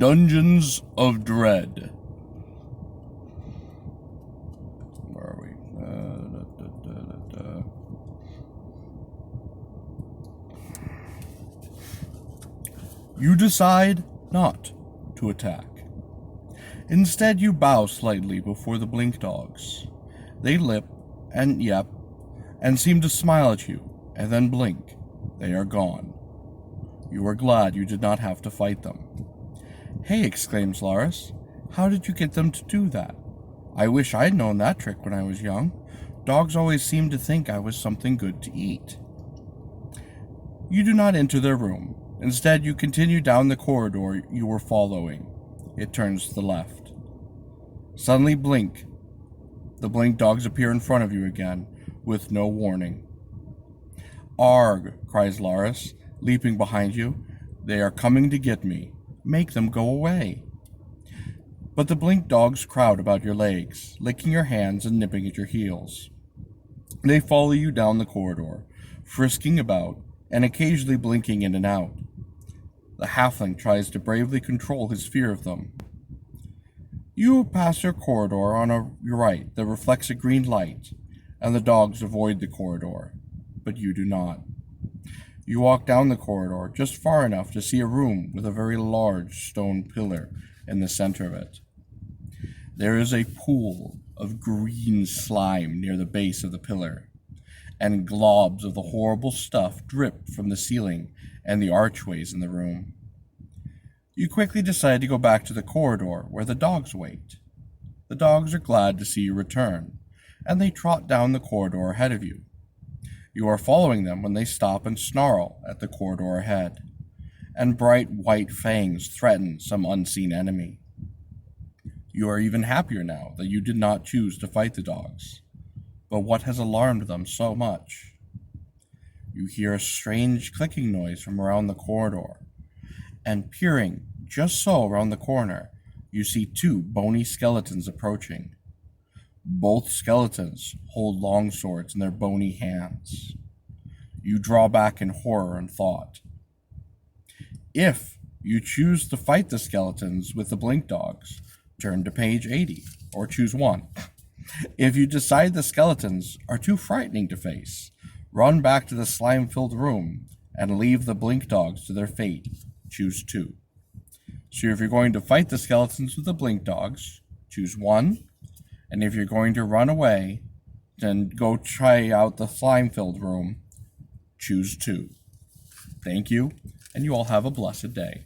Dungeons of Dread. Where are we? You decide not to attack. Instead, you bow slightly before the blink dogs. They lip and yep and seem to smile at you, and then blink. They are gone. You are glad you did not have to fight them. "Hey," exclaims Laris, "how did you get them to do that? I wish I'd known that trick when I was young. Dogs always seemed to think I was something good to eat." You do not enter their room. Instead, you continue down the corridor you were following. It turns to the left. Suddenly, blink. The blink dogs appear in front of you again, with no warning. "Arg," cries Laris, leaping behind you. "They are coming to get me. Make them go away." But the blink dogs crowd about your legs, licking your hands and nipping at your heels. They follow you down the corridor, frisking about and occasionally blinking in and out. The halfling tries to bravely control his fear of them. You pass your corridor on your right that reflects a green light, and the dogs avoid the corridor, but you do not. You walk down the corridor just far enough to see a room with a very large stone pillar in the center of it. There is a pool of green slime near the base of the pillar, and globs of the horrible stuff drip from the ceiling and the archways in the room. You quickly decide to go back to the corridor where the dogs wait. The dogs are glad to see you return, and they trot down the corridor ahead of you. You are following them when they stop and snarl at the corridor ahead, and bright white fangs threaten some unseen enemy. You are even happier now that you did not choose to fight the dogs. But what has alarmed them so much? You hear a strange clicking noise from around the corridor, and peering just so around the corner, you see two bony skeletons approaching. Both skeletons hold long swords in their bony hands. You draw back in horror and thought. If you choose to fight the skeletons with the blink dogs, turn to page 80, or choose one. If you decide the skeletons are too frightening to face, run back to the slime-filled room and leave the blink dogs to their fate. Choose 2. So if you're going to fight the skeletons with the blink dogs, choose 1. And if you're going to run away, then go try out the slime-filled room. Choose 2. Thank you, and you all have a blessed day.